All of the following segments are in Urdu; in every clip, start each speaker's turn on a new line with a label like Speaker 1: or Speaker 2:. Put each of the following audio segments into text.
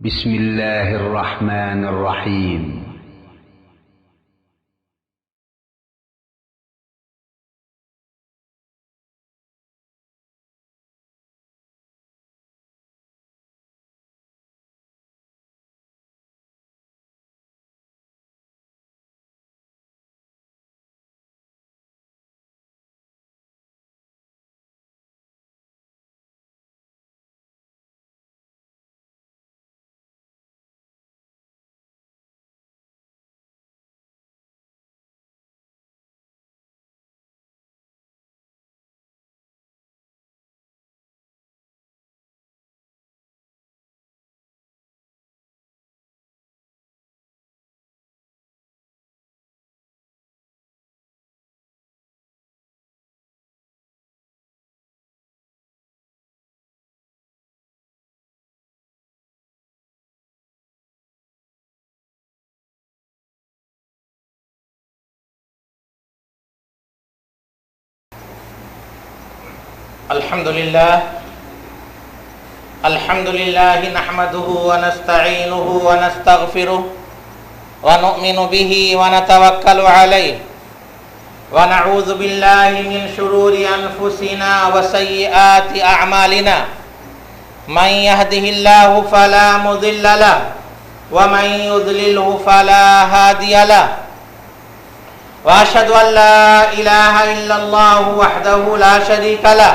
Speaker 1: بسم الله الرحمن الرحيم.
Speaker 2: الحمد لله نحمده ونستعينه ونستغفره ونؤمن به ونتوكل عليه ونعوذ بالله من شرور أنفسنا وسيئات أعمالنا من يهده الله فلا مضل له ومن يضلله فلا هادي له وأشهد أن لا إله إلا الله وحده لا شريك له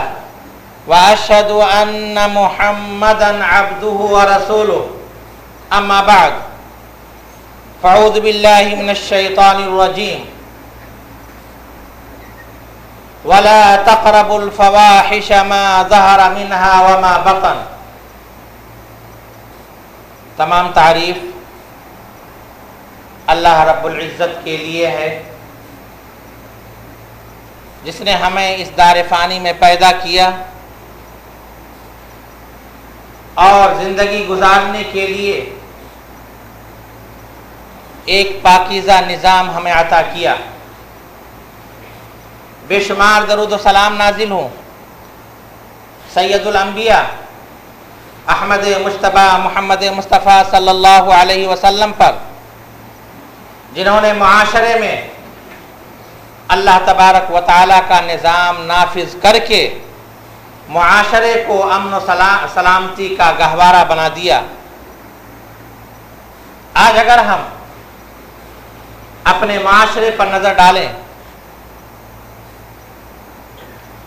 Speaker 2: وأشهد أن محمدًا عبده ورسوله أما بعد فأعوذ بالله من الشيطان الرجيم ولا تقربوا الفواحش ما ظهر منها وما بطن. تمام تعریف اللہ رب العزت کے لیے ہے جس نے ہمیں اس دار فانی میں پیدا کیا اور زندگی گزارنے کے لیے ایک پاکیزہ نظام ہمیں عطا کیا. بے شمار درود و سلام نازل ہوں سید الانبیاء احمد مجتبی محمد مصطفیٰ صلی اللہ علیہ وسلم پر، جنہوں نے معاشرے میں اللہ تبارک و تعالیٰ کا نظام نافذ کر کے معاشرے کو امن و سلامتی کا گہوارہ بنا دیا. آج اگر ہم اپنے معاشرے پر نظر ڈالیں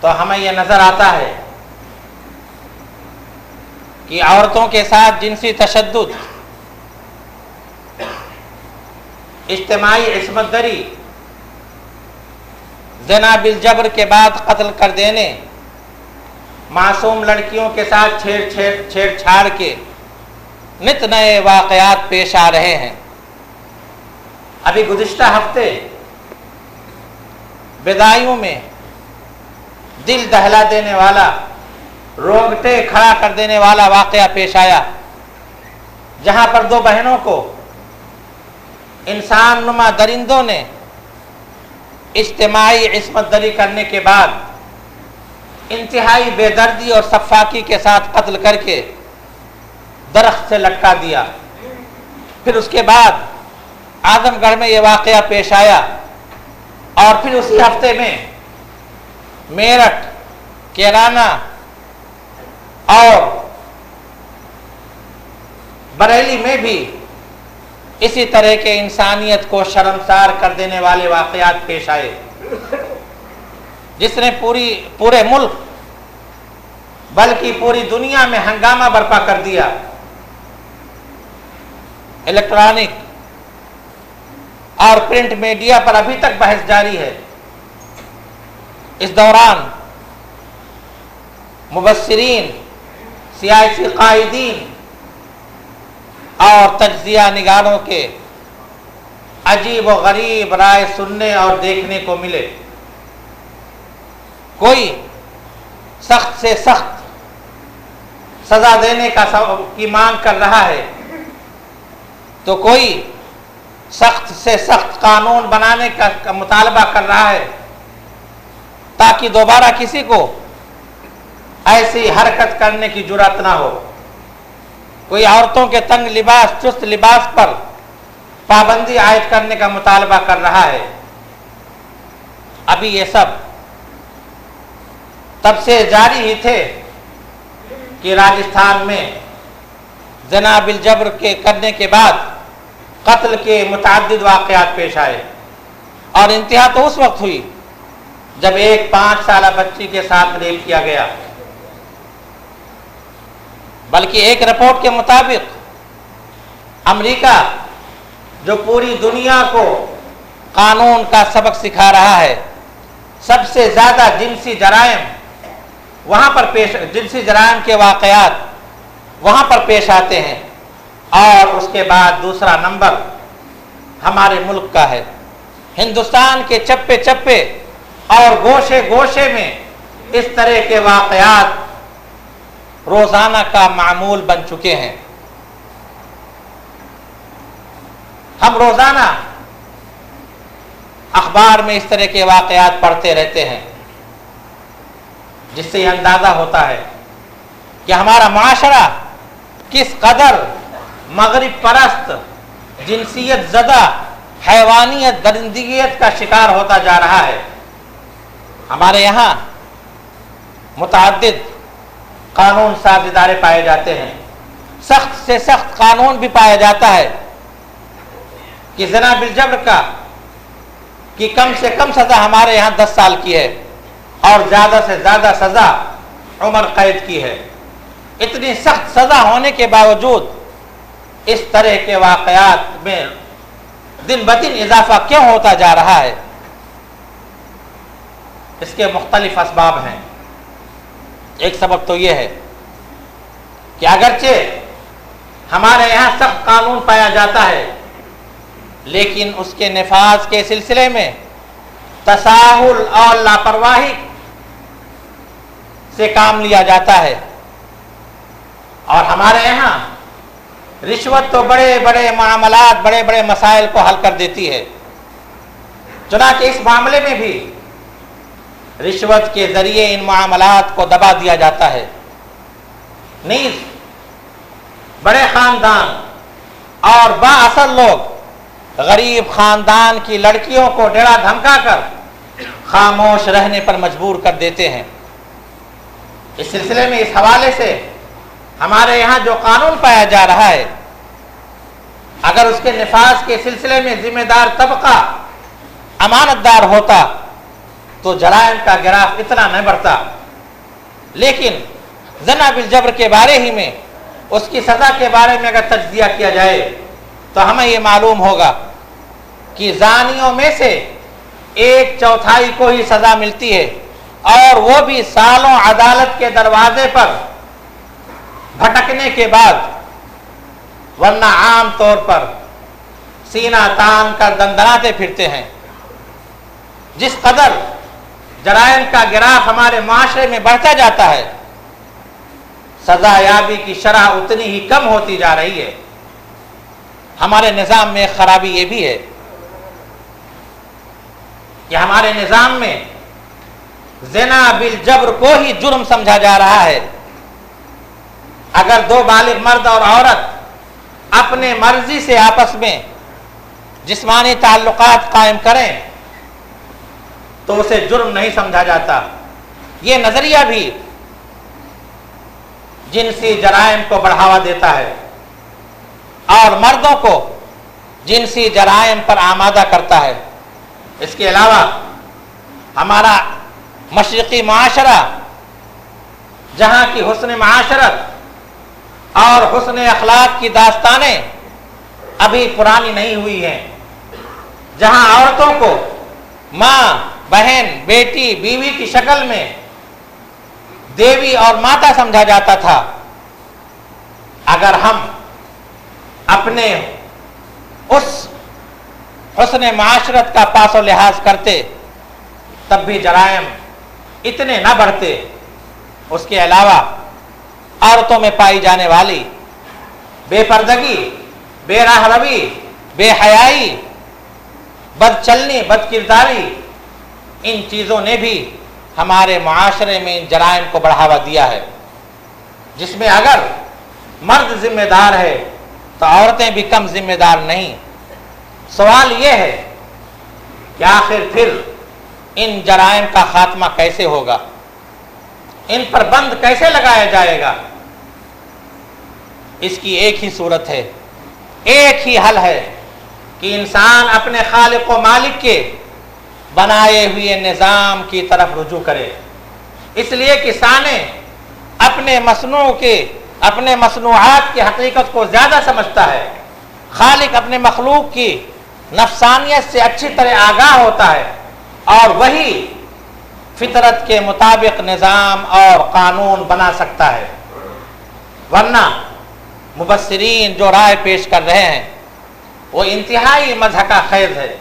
Speaker 2: تو ہمیں یہ نظر آتا ہے کہ عورتوں کے ساتھ جنسی تشدد، اجتماعی عصمت دری، زنا بالجبر کے بعد قتل کر دینے، معصوم لڑکیوں کے ساتھ چھیڑ چھاڑ کے نت نئے واقعات پیش آ رہے ہیں. ابھی گزشتہ ہفتے بدایوں میں دل دہلا دینے والا، رونگٹے کھڑا کر دینے والا واقعہ پیش آیا، جہاں پر دو بہنوں کو انسان نما درندوں نے اجتماعی عصمت دری کرنے کے بعد انتہائی بے دردی اور سفاکی کے ساتھ قتل کر کے درخت سے لٹکا دیا. پھر اس کے بعد اعظم گڑھ میں یہ واقعہ پیش آیا، اور پھر اسی ہفتے میں میرٹھ، کیرانہ اور بریلی میں بھی اسی طرح کے انسانیت کو شرمسار کر دینے والے واقعات پیش آئے، جس نے پورے ملک بلکہ پوری دنیا میں ہنگامہ برپا کر دیا. الیکٹرانک اور پرنٹ میڈیا پر ابھی تک بحث جاری ہے. اس دوران مبصرین، سیاسی قائدین اور تجزیہ نگاروں کے عجیب و غریب رائے سننے اور دیکھنے کو ملے. کوئی سخت سے سخت سزا دینے کی مانگ کر رہا ہے تو کوئی سخت سے سخت قانون بنانے کا مطالبہ کر رہا ہے تاکہ دوبارہ کسی کو ایسی حرکت کرنے کی جرأت نہ ہو. کوئی عورتوں کے تنگ لباس، چست لباس پر پابندی عائد کرنے کا مطالبہ کر رہا ہے، ابھی یہ سب تب سے جاری ہی تھے کہ راجستھان میں زنا بالجبر کے کرنے کے بعد قتل کے متعدد واقعات پیش آئے، اور انتہا تو اس وقت ہوئی جب ایک 5 سالہ بچی کے ساتھ ریپ کیا گیا۔ بلکہ ایک رپورٹ کے مطابق امریکہ جو پوری دنیا کو قانون کا سبق سکھا رہا ہے، سب سے زیادہ جنسی جرائم کے واقعات وہاں پر پیش آتے ہیں، اور اس کے بعد دوسرا نمبر ہمارے ملک کا ہے۔ ہندوستان کے چپے چپے اور گوشے گوشے میں اس طرح کے واقعات روزانہ کا معمول بن چکے ہیں۔ ہم روزانہ اخبار میں اس طرح کے واقعات پڑھتے رہتے ہیں، جس سے یہ اندازہ ہوتا ہے کہ ہمارا معاشرہ کس قدر مغرب پرست، جنسیت زدہ، حیوانیت، درندگیت کا شکار ہوتا جا رہا ہے۔ ہمارے یہاں متعدد قانون ساز ادارے پائے جاتے ہیں، سخت سے سخت قانون بھی پایا جاتا ہے کہ زنا بالجبر کی کم سے کم سزا ہمارے یہاں 10 سال کی ہے، اور زیادہ سے زیادہ سزا عمر قید کی ہے۔ اتنی سخت سزا ہونے کے باوجود اس طرح کے واقعات میں دن بدن اضافہ کیوں ہوتا جا رہا ہے؟ اس کے مختلف اسباب ہیں۔ ایک سبب تو یہ ہے کہ اگرچہ ہمارے یہاں سخت قانون پایا جاتا ہے، لیکن اس کے نفاذ کے سلسلے میں تساہل اور لاپرواہی سے کام لیا جاتا ہے، اور ہمارے یہاں رشوت تو بڑے بڑے معاملات، بڑے بڑے مسائل کو حل کر دیتی ہے۔ چنانچہ اس معاملے میں بھی رشوت کے ذریعے ان معاملات کو دبا دیا جاتا ہے۔ نیز بڑے خاندان اور بااثر لوگ غریب خاندان کی لڑکیوں کو ڈرا دھمکا کر خاموش رہنے پر مجبور کر دیتے ہیں۔ اس سلسلے میں اس حوالے سے ہمارے یہاں جو قانون پایا جا رہا ہے، اگر اس کے نفاذ کے سلسلے میں ذمہ دار طبقہ امانت دار ہوتا تو جرائم کا گراف اتنا نہ بڑھتا۔ لیکن زنا بالجبر کے بارے ہی میں، اس کی سزا کے بارے میں اگر تجزیہ کیا جائے تو ہمیں یہ معلوم ہوگا کہ زانیوں میں سے 1/4 کو ہی سزا ملتی ہے، اور وہ بھی سالوں عدالت کے دروازے پر بھٹکنے کے بعد، ورنہ عام طور پر سینہ تان کر دندناتے پھرتے ہیں۔ جس قدر جرائم کا گراف ہمارے معاشرے میں بڑھتا جاتا ہے، سزا یابی کی شرح اتنی ہی کم ہوتی جا رہی ہے۔ ہمارے نظام میں ایک خرابی یہ بھی ہے کہ ہمارے نظام میں زنا بالجبر کو ہی جرم سمجھا جا رہا ہے۔ اگر 2 بالغ مرد اور عورت اپنے مرضی سے آپس میں جسمانی تعلقات قائم کریں تو اسے جرم نہیں سمجھا جاتا۔ یہ نظریہ بھی جنسی جرائم کو بڑھاوا دیتا ہے اور مردوں کو جنسی جرائم پر آمادہ کرتا ہے۔ اس کے علاوہ ہمارا مشرقی معاشرہ، جہاں کی حسن معاشرت اور حسن اخلاق کی داستانیں ابھی پرانی نہیں ہوئی ہیں، جہاں عورتوں کو ماں، بہن، بیٹی، بیوی کی شکل میں دیوی اور ماتا سمجھا جاتا تھا، اگر ہم اپنے اس حسن معاشرت کا پاس و لحاظ کرتے تب بھی جرائم اتنے نہ بڑھتے۔ اس کے علاوہ عورتوں میں پائی جانے والی بے پردگی، بے راہ روی، بے حیائی، بد چلنی، بد کرداری، ان چیزوں نے بھی ہمارے معاشرے میں ان جرائم کو بڑھاوا دیا ہے، جس میں اگر مرد ذمہ دار ہے تو عورتیں بھی کم ذمہ دار نہیں۔ سوال یہ ہے کہ آخر پھر ان جرائم کا خاتمہ کیسے ہوگا، ان پر بند کیسے لگایا جائے گا؟ اس کی ایک ہی صورت ہے، ایک ہی حل ہے کہ انسان اپنے خالق و مالک کے بنائے ہوئے نظام کی طرف رجوع کرے، اس لیے کہ سانے اپنے مصنوعات کی حقیقت کو زیادہ سمجھتا ہے، خالق اپنے مخلوق کی نفسانیت سے اچھی طرح آگاہ ہوتا ہے، اور وہی فطرت کے مطابق نظام اور قانون بنا سکتا ہے۔ ورنہ مبصرین جو رائے پیش کر رہے ہیں وہ انتہائی مضحکہ خیز ہے،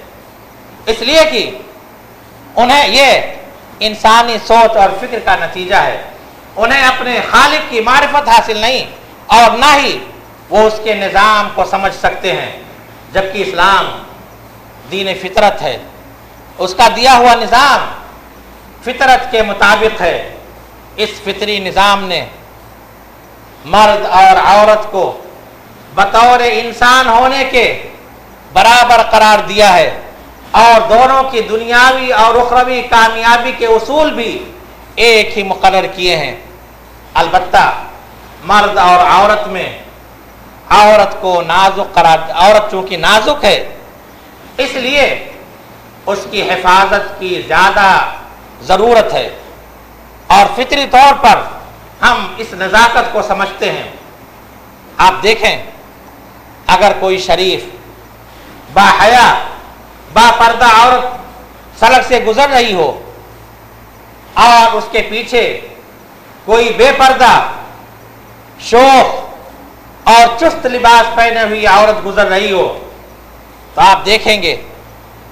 Speaker 2: اس لیے کہ انہیں یہ انسانی سوچ اور فکر کا نتیجہ ہے۔ انہیں اپنے خالق کی معرفت حاصل نہیں، اور نہ ہی وہ اس کے نظام کو سمجھ سکتے ہیں، جبکہ اسلام دین فطرت ہے، اس کا دیا ہوا نظام فطرت کے مطابق ہے۔ اس فطری نظام نے مرد اور عورت کو بطور انسان ہونے کے برابر قرار دیا ہے، اور دونوں کی دنیاوی اور اخروی کامیابی کے اصول بھی ایک ہی مقرر کیے ہیں۔ البتہ مرد اور عورت میں عورت کو نازک قرار، عورت چونکہ نازک ہے اس لیے اس کی حفاظت کی زیادہ ضرورت ہے، اور فطری طور پر ہم اس نزاکت کو سمجھتے ہیں۔ آپ دیکھیں، اگر کوئی شریف باحیا با پردہ عورت سڑک سے گزر رہی ہو اور اس کے پیچھے کوئی بے پردہ شوخ اور چست لباس پہنے ہوئی عورت گزر رہی ہو تو آپ دیکھیں گے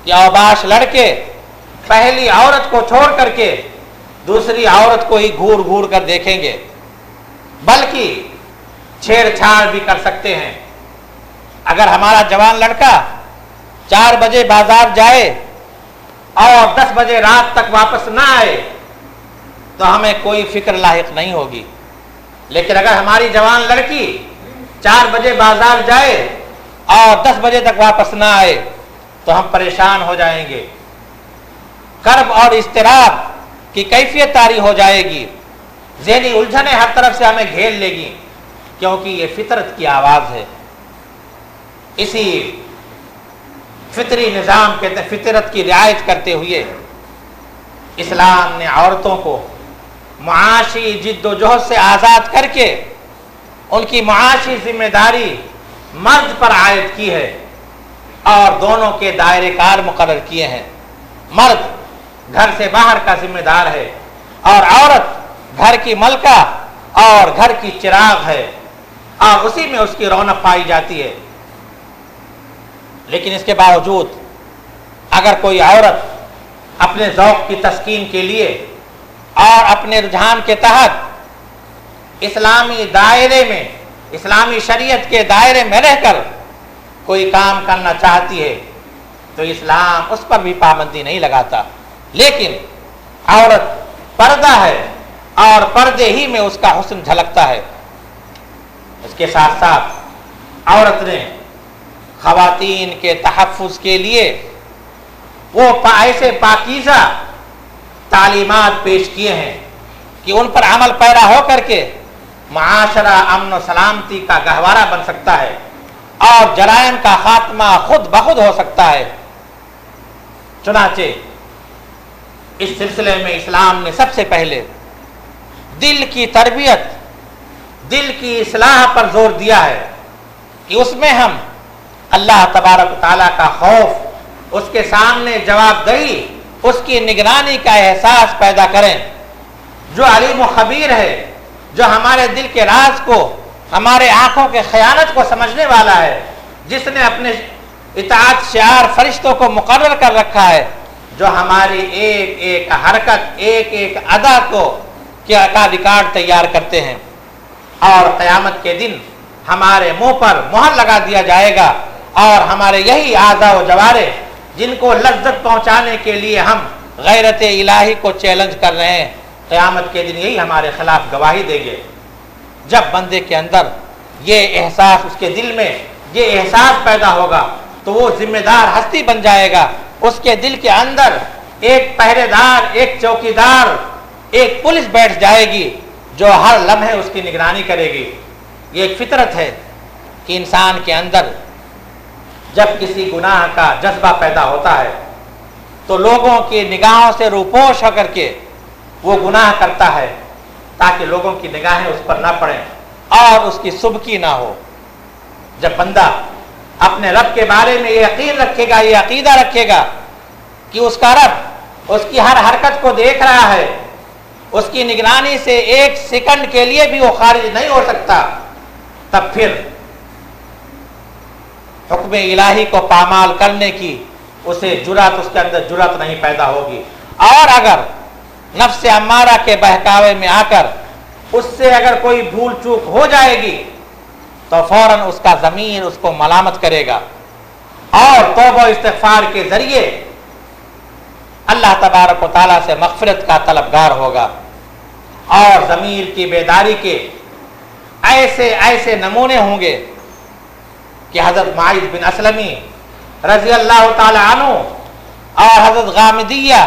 Speaker 2: کہ اوباش لڑکے پہلی عورت کو چھوڑ کر کے دوسری عورت کو ہی گھور گھور کر دیکھیں گے، بلکہ چھیڑ چھاڑ بھی کر سکتے ہیں۔ اگر ہمارا جوان لڑکا 4 بجے بازار جائے اور 10 بجے رات تک واپس نہ آئے تو ہمیں کوئی فکر لاحق نہیں ہوگی، لیکن اگر ہماری جوان لڑکی 4 بجے بازار جائے اور 10 بجے تک واپس نہ آئے تو ہم پریشان ہو جائیں گے، کرب اور اضطراب کی کیفیت طاری ہو جائے گی، ذہنی الجھنیں ہر طرف سے ہمیں گھیر لے گی، کیونکہ یہ فطرت کی آواز ہے۔ اسی فطری نظام کے فطرت کی رعایت کرتے ہوئے اسلام نے عورتوں کو معاشی جد و جہد سے آزاد کر کے ان کی معاشی ذمہ داری مرد پر عائد کی ہے، اور دونوں کے دائرے کار مقرر کیے ہیں۔ مرد گھر سے باہر کا ذمہ دار ہے، اور عورت گھر کی ملکہ اور گھر کی چراغ ہے، اور اسی میں اس کی رونق پائی جاتی ہے۔ لیکن اس کے باوجود اگر کوئی عورت اپنے ذوق کی تسکین کے لیے اور اپنے رجحان کے تحت اسلامی دائرے میں، اسلامی شریعت کے دائرے میں رہ کر کوئی کام کرنا چاہتی ہے تو اسلام اس پر بھی پابندی نہیں لگاتا، لیکن عورت پردہ ہے اور پردے ہی میں اس کا حسن جھلکتا ہے۔ اس کے ساتھ ساتھ عورت نے خواتین کے تحفظ کے لیے وہ ایسے پاکیزہ تعلیمات پیش کیے ہیں کہ ان پر عمل پیرا ہو کر کے معاشرہ امن و سلامتی کا گہوارہ بن سکتا ہے، اور جرائم کا خاتمہ خود بخود ہو سکتا ہے۔ چنانچہ اس سلسلے میں اسلام نے سب سے پہلے دل کی تربیت، دل کی اصلاح پر زور دیا ہے کہ اس میں ہم اللہ تبارک و تعالیٰ کا خوف، اس کے سامنے جواب دہی، اس کی نگرانی کا احساس پیدا کریں۔ جو علیم و خبیر ہے، جو ہمارے دل کے راز کو، ہمارے آنکھوں کے خیانت کو سمجھنے والا ہے، جس نے اپنے اطاعت شعار فرشتوں کو مقرر کر رکھا ہے، جو ہماری ایک ایک حرکت، ایک ایک ادا کا ریکارڈ تیار کرتے ہیں، اور قیامت کے دن ہمارے منہ پر مہر لگا دیا جائے گا، اور ہمارے یہی اعضاء و جوارح جن کو لذت پہنچانے کے لیے ہم غیرت الہی کو چیلنج کر رہے ہیں، قیامت کے دن یہی ہمارے خلاف گواہی دیں گے۔ جب بندے کے اندر یہ احساس اس کے دل میں یہ احساس پیدا ہوگا تو وہ ذمہ دار ہستی بن جائے گا. اس کے دل کے اندر ایک پہرے دار، ایک چوکیدار، ایک پولیس بیٹھ جائے گی جو ہر لمحے اس کی نگرانی کرے گی. یہ ایک فطرت ہے کہ انسان کے اندر جب کسی گناہ کا جذبہ پیدا ہوتا ہے تو لوگوں کی نگاہوں سے روپوش ہو کر کے وہ گناہ کرتا ہے تاکہ لوگوں کی نگاہیں اس پر نہ پڑیں اور اس کی سبکی نہ ہو. جب بندہ اپنے رب کے بارے میں یہ یقین رکھے گا، یہ عقیدہ رکھے گا کہ اس کا رب اس کی ہر حرکت کو دیکھ رہا ہے، اس کی نگرانی سے ایک سیکنڈ کے لیے بھی وہ خارج نہیں ہو سکتا، تب پھر حکم الہی کو پامال کرنے کی اسے جرأت، اس کے اندر جرأت نہیں پیدا ہوگی. اور اگر نفس امارہ کے بہکاوے میں آ کر اس سے اگر کوئی بھول چوک ہو جائے گی تو فوراً اس کا ضمیر اس کو ملامت کرے گا اور توبہ و استغفار کے ذریعے اللہ تبارک و تعالیٰ سے مغفرت کا طلبگار ہوگا. اور ضمیر کی بیداری کے ایسے ایسے نمونے ہوں گے کہ حضرت معاذ بن اسلمی رضی اللہ تعالی عنہ اور حضرت غامدیہ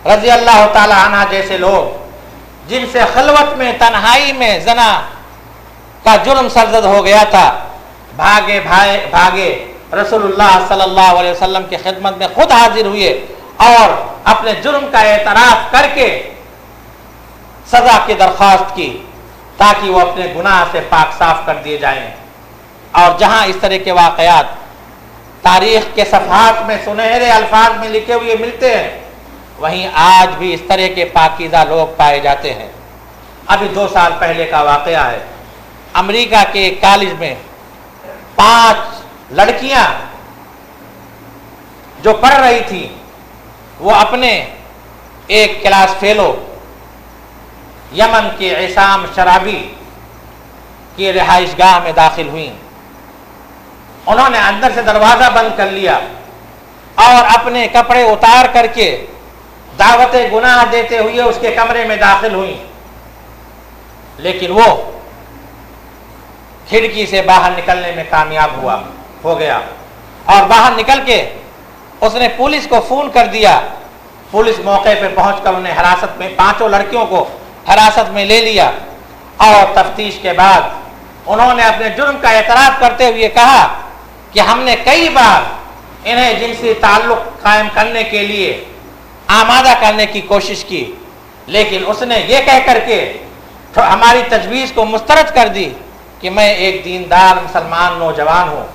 Speaker 2: رضی اللہ تعالی عنہ جیسے لوگ جن سے خلوت میں تنہائی میں زنا کا جرم سرزد ہو گیا تھا، بھاگے رسول اللہ صلی اللہ علیہ وسلم کی خدمت میں خود حاضر ہوئے اور اپنے جرم کا اعتراف کر کے سزا کی درخواست کی تاکہ وہ اپنے گناہ سے پاک صاف کر دیے جائیں. اور جہاں اس طرح کے واقعات تاریخ کے صفحات میں سنہرے الفاظ میں لکھے ہوئے ملتے ہیں، وہیں آج بھی اس طرح کے پاکیزہ لوگ پائے جاتے ہیں. ابھی 2 سال پہلے کا واقعہ ہے. امریکہ کے ایک کالج میں 5 لڑکیاں جو پڑھ رہی تھیں وہ اپنے ایک کلاس فیلو یمن کے عصام شرابی کی رہائش گاہ میں داخل ہوئیں. انہوں نے اندر سے دروازہ بند کر لیا اور اپنے کپڑے اتار کر کے دعوت گناہ دیتے ہوئے اس کے کمرے میں داخل ہوئیں. لیکن وہ کھڑکی سے باہر نکلنے میں کامیاب ہو گیا اور باہر نکل کے اس نے پولیس کو فون کر دیا. پولیس موقع پہ پہنچ کر انہیں حراست میں 5 لڑکیوں کو حراست میں لے لیا اور تفتیش کے بعد انہوں نے اپنے جرم کا اعتراف کرتے ہوئے کہا کہ ہم نے کئی بار انہیں جنسی تعلق قائم کرنے کے لیے آمادہ کرنے کی کوشش کی، لیکن اس نے یہ کہہ کر کے ہماری تجویز کو مسترد کر دی کہ میں ایک دیندار مسلمان نوجوان ہوں،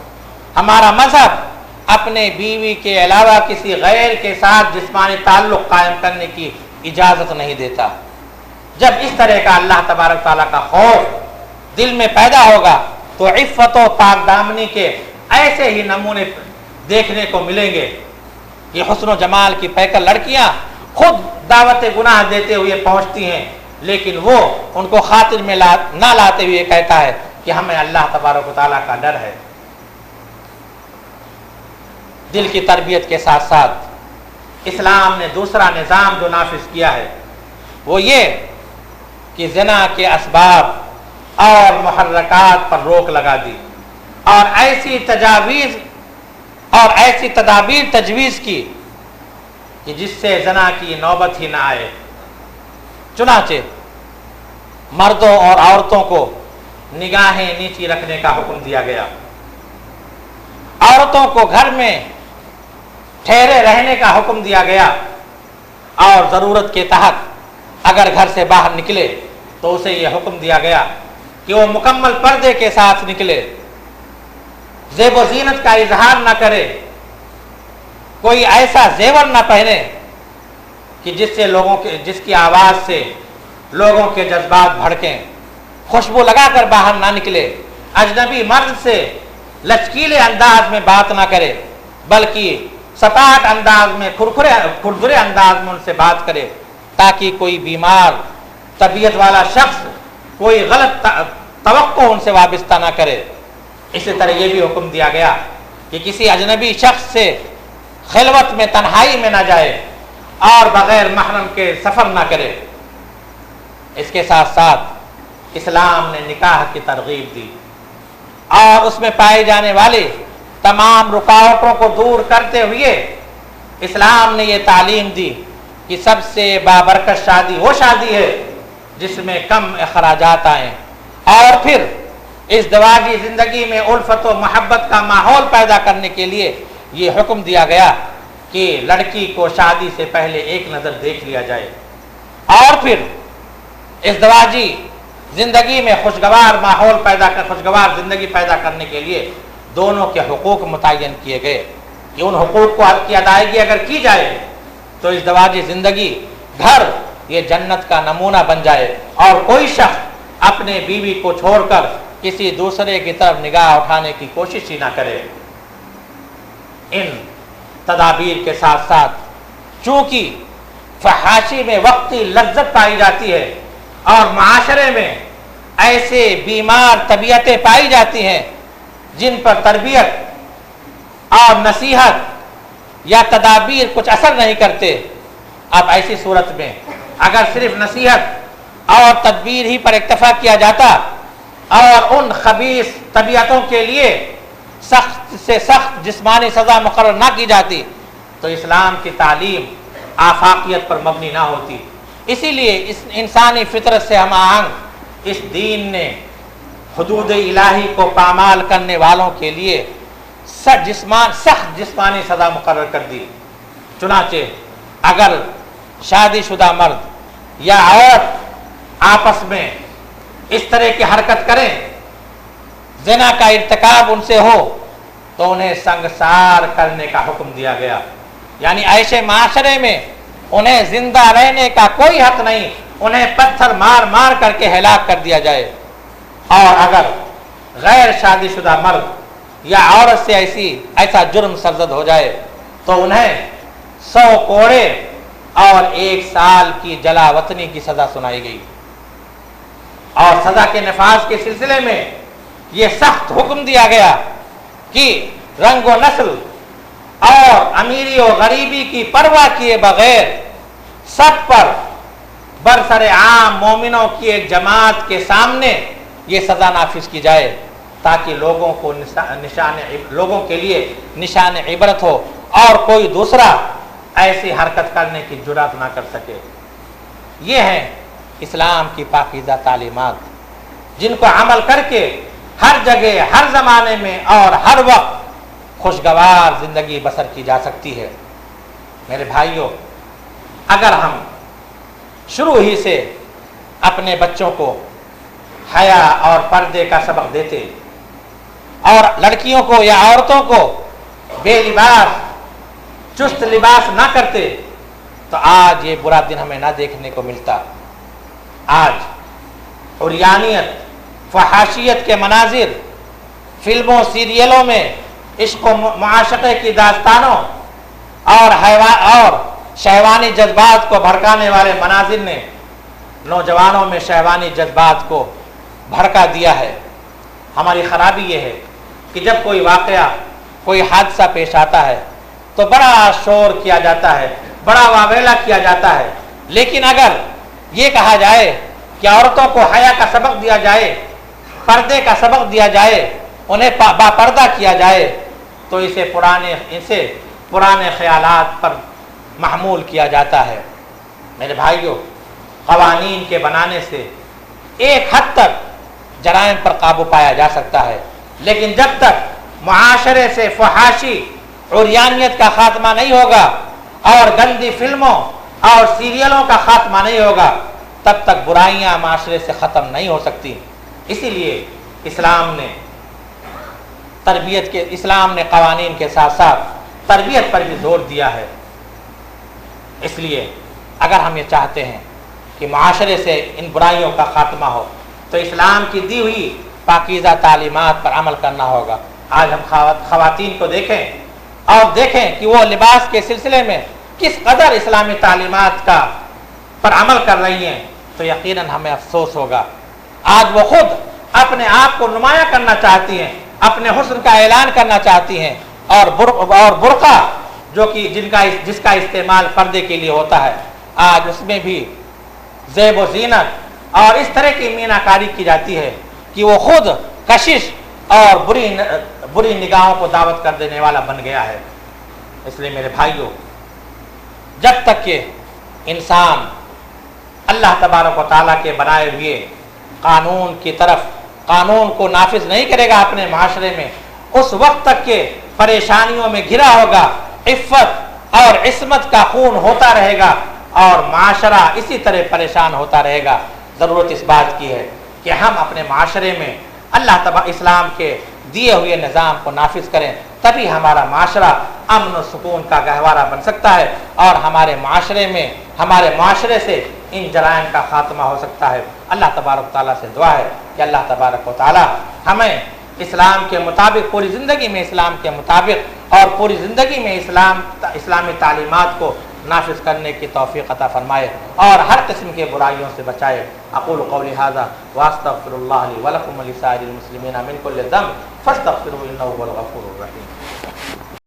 Speaker 2: ہمارا مذہب اپنے بیوی کے علاوہ کسی غیر کے ساتھ جسمانی تعلق قائم کرنے کی اجازت نہیں دیتا. جب اس طرح کا اللہ تبارک تعالیٰ کا خوف دل میں پیدا ہوگا تو عفت و پاک دامنی کے ایسے ہی نمونے دیکھنے کو ملیں گے کہ حسن و جمال کی پیکر لڑکیاں خود دعوت گناہ دیتے ہوئے پہنچتی ہیں، لیکن وہ ان کو خاطر میں نہ لاتے ہوئے کہتا ہے کہ ہمیں اللہ تبارک و تعالیٰ کا ڈر ہے. دل کی تربیت کے ساتھ ساتھ اسلام نے دوسرا نظام جو نافذ کیا ہے وہ یہ کہ زنا کے اسباب اور محرکات پر روک لگا دی اور ایسی تجاویز اور ایسی تدابیر تجویز کی کہ جس سے زنا کی نوبت ہی نہ آئے. چنانچہ مردوں اور عورتوں کو نگاہیں نیچی رکھنے کا حکم دیا گیا، عورتوں کو گھر میں ٹھہرے رہنے کا حکم دیا گیا اور ضرورت کے تحت اگر گھر سے باہر نکلے تو اسے یہ حکم دیا گیا کہ وہ مکمل پردے کے ساتھ نکلے، زیب و زینت کا اظہار نہ کرے، کوئی ایسا زیور نہ پہنے کہ جس کی آواز سے لوگوں کے جذبات بھڑکیں، خوشبو لگا کر باہر نہ نکلے، اجنبی مرد سے لچکیلے انداز میں بات نہ کرے بلکہ سپاٹ انداز میں کھردرے انداز میں ان سے بات کرے تاکہ کوئی بیمار طبیعت والا شخص کوئی غلط توقع ان سے وابستہ نہ کرے. اسی طرح یہ بھی حکم دیا گیا کہ کسی اجنبی شخص سے خلوت میں تنہائی میں نہ جائے اور بغیر محرم کے سفر نہ کرے. اس کے ساتھ ساتھ اسلام نے نکاح کی ترغیب دی اور اس میں پائے جانے والے تمام رکاوٹوں کو دور کرتے ہوئے اسلام نے یہ تعلیم دی کہ سب سے بابرکت شادی وہ شادی ہے جس میں کم اخراجات آئیں، اور پھر ازدواجی زندگی میں الفت و محبت کا ماحول پیدا کرنے کے لیے یہ حکم دیا گیا کہ لڑکی کو شادی سے پہلے ایک نظر دیکھ لیا جائے، اور پھر ازدواجی زندگی میں خوشگوار ماحول خوشگوار زندگی پیدا کرنے کے لیے دونوں کے حقوق متعین کیے گئے کہ ان حقوق کی ادائیگی اگر کی جائے تو ازدواجی زندگی گھر یہ جنت کا نمونہ بن جائے اور کوئی شخص اپنے بیوی کو چھوڑ کر کسی دوسرے کی طرف نگاہ اٹھانے کی کوشش ہی نہ کرے۔ ان تدابیر کے ساتھ ساتھ چونکہ فحاشی میں وقتی لذت پائی جاتی ہے اور معاشرے میں ایسے بیمار طبیعتیں پائی جاتی ہیں جن پر تربیت اور نصیحت یا تدابیر کچھ اثر نہیں کرتے، اب ایسی صورت میں اگر صرف نصیحت اور تدبیر ہی پر اکتفا کیا جاتا اور ان خبیث طبیعتوں کے لیے سخت سے سخت جسمانی سزا مقرر نہ کی جاتی تو اسلام کی تعلیم آفاقیت پر مبنی نہ ہوتی۔ اسی لیے اس انسانی فطرت سے ہم آہنگ اس دین نے حدود الہی کو پامال کرنے والوں کے لیے سخت جسمانی سزا مقرر کر دی۔ چنانچہ اگر شادی شدہ مرد یا عورت آپس میں اس طرح کی حرکت کریں، زنا کا ارتکاب ان سے ہو تو انہیں سنگسار کرنے کا حکم دیا گیا، یعنی ایسے معاشرے میں انہیں زندہ رہنے کا کوئی حق نہیں، انہیں پتھر مار مار کر کے ہلاک کر دیا جائے۔ اور اگر غیر شادی شدہ مرد یا عورت سے ایسا جرم سرزد ہو جائے تو انہیں 100 کوڑے اور 1 سال کی جلا وطنی کی سزا سنائی گئی۔ اور سزا کے نفاذ کے سلسلے میں یہ سخت حکم دیا گیا کہ رنگ و نسل اور امیری و غریبی کی پرواہ کیے بغیر سب پر برسر عام مومنوں کی ایک جماعت کے سامنے یہ سزا نافذ کی جائے تاکہ لوگوں کے لیے نشان عبرت ہو اور کوئی دوسرا ایسی حرکت کرنے کی جرات نہ کر سکے۔ یہ ہیں اسلام کی پاکیزہ تعلیمات جن کو عمل کر کے ہر جگہ ہر زمانے میں اور ہر وقت خوشگوار زندگی بسر کی جا سکتی ہے۔ میرے بھائیوں، اگر ہم شروع ہی سے اپنے بچوں کو حیا اور پردے کا سبق دیتے اور لڑکیوں کو یا عورتوں کو بے لباس چست لباس نہ کرتے تو آج یہ برا دن ہمیں نہ دیکھنے کو ملتا۔ آج عریانیت، فحاشیت کے مناظر فلموں سیریلوں میں عشق و معاشقے کی داستانوں اور شہوانی جذبات کو بھڑکانے والے مناظر نے نوجوانوں میں شہوانی جذبات کو بھڑکا دیا ہے۔ ہماری خرابی یہ ہے کہ جب کوئی واقعہ، کوئی حادثہ پیش آتا ہے تو بڑا شور کیا جاتا ہے، بڑا واویلا کیا جاتا ہے، لیکن اگر یہ کہا جائے کہ عورتوں کو حیا کا سبق دیا جائے، پردے کا سبق دیا جائے، انہیں باپردہ کیا جائے تو اسے پرانے خیالات پر محمول کیا جاتا ہے۔ میرے بھائیوں، قوانین کے بنانے سے ایک حد تک جرائم پر قابو پایا جا سکتا ہے، لیکن جب تک معاشرے سے فحاشی عریانیت کا خاتمہ نہیں ہوگا اور گندی فلموں اور سیریلوں کا خاتمہ نہیں ہوگا تب تک برائیاں معاشرے سے ختم نہیں ہو سکتی۔ اسی لیے اسلام نے قوانین کے ساتھ ساتھ تربیت پر بھی زور دیا ہے۔ اس لیے اگر ہم یہ چاہتے ہیں کہ معاشرے سے ان برائیوں کا خاتمہ ہو تو اسلام کی دی ہوئی پاکیزہ تعلیمات پر عمل کرنا ہوگا۔ آج ہم خواتین کو دیکھیں اور دیکھیں کہ وہ لباس کے سلسلے میں کس قدر اسلامی تعلیمات پر عمل کر رہی ہیں تو یقیناً ہمیں افسوس ہوگا۔ آج وہ خود اپنے آپ کو نمایاں کرنا چاہتی ہیں، اپنے حسن کا اعلان کرنا چاہتی ہیں، اور برقع جو کہ جس کا استعمال پردے کے لیے ہوتا ہے، آج اس میں بھی زیب و زینت اور اس طرح کی میناکاری کی جاتی ہے کہ وہ خود کشش اور بری نگاہوں کو دعوت کر دینے والا بن گیا ہے۔ اس لیے میرے بھائیوں، جب تک کہ انسان اللہ تبارک و تعالیٰ کے بنائے ہوئے قانون کی طرف قانون کو نافذ نہیں کرے گا اپنے معاشرے میں، اس وقت تک کہ پریشانیوں میں گھرا ہوگا، عفت اور عصمت کا خون ہوتا رہے گا اور معاشرہ اسی طرح پریشان ہوتا رہے گا۔ ضرورت اس بات کی ہے کہ ہم اپنے معاشرے میں اللہ تعالیٰ اسلام کے دیے ہوئے نظام کو نافذ کریں، تبھی ہمارا معاشرہ امن و سکون کا گہوارہ بن سکتا ہے اور ہمارے معاشرے سے ان جرائم کا خاتمہ ہو سکتا ہے۔ اللہ تبارک تعالیٰ سے دعا ہے کہ اللہ تبارک و تعالیٰ ہمیں اسلام کے مطابق پوری زندگی میں اسلام کے مطابق اور پوری زندگی میں اسلامی تعلیمات کو نافذ کرنے کی توفیق عطا فرمائے اور ہر قسم کے برائیوں سے بچائے۔ اقول قولی ھذا واستغفر اللہ لی ولکم ولسائر المسلمین من کل ذنب فاستغفروہ انہ هو الغفور الرحیم۔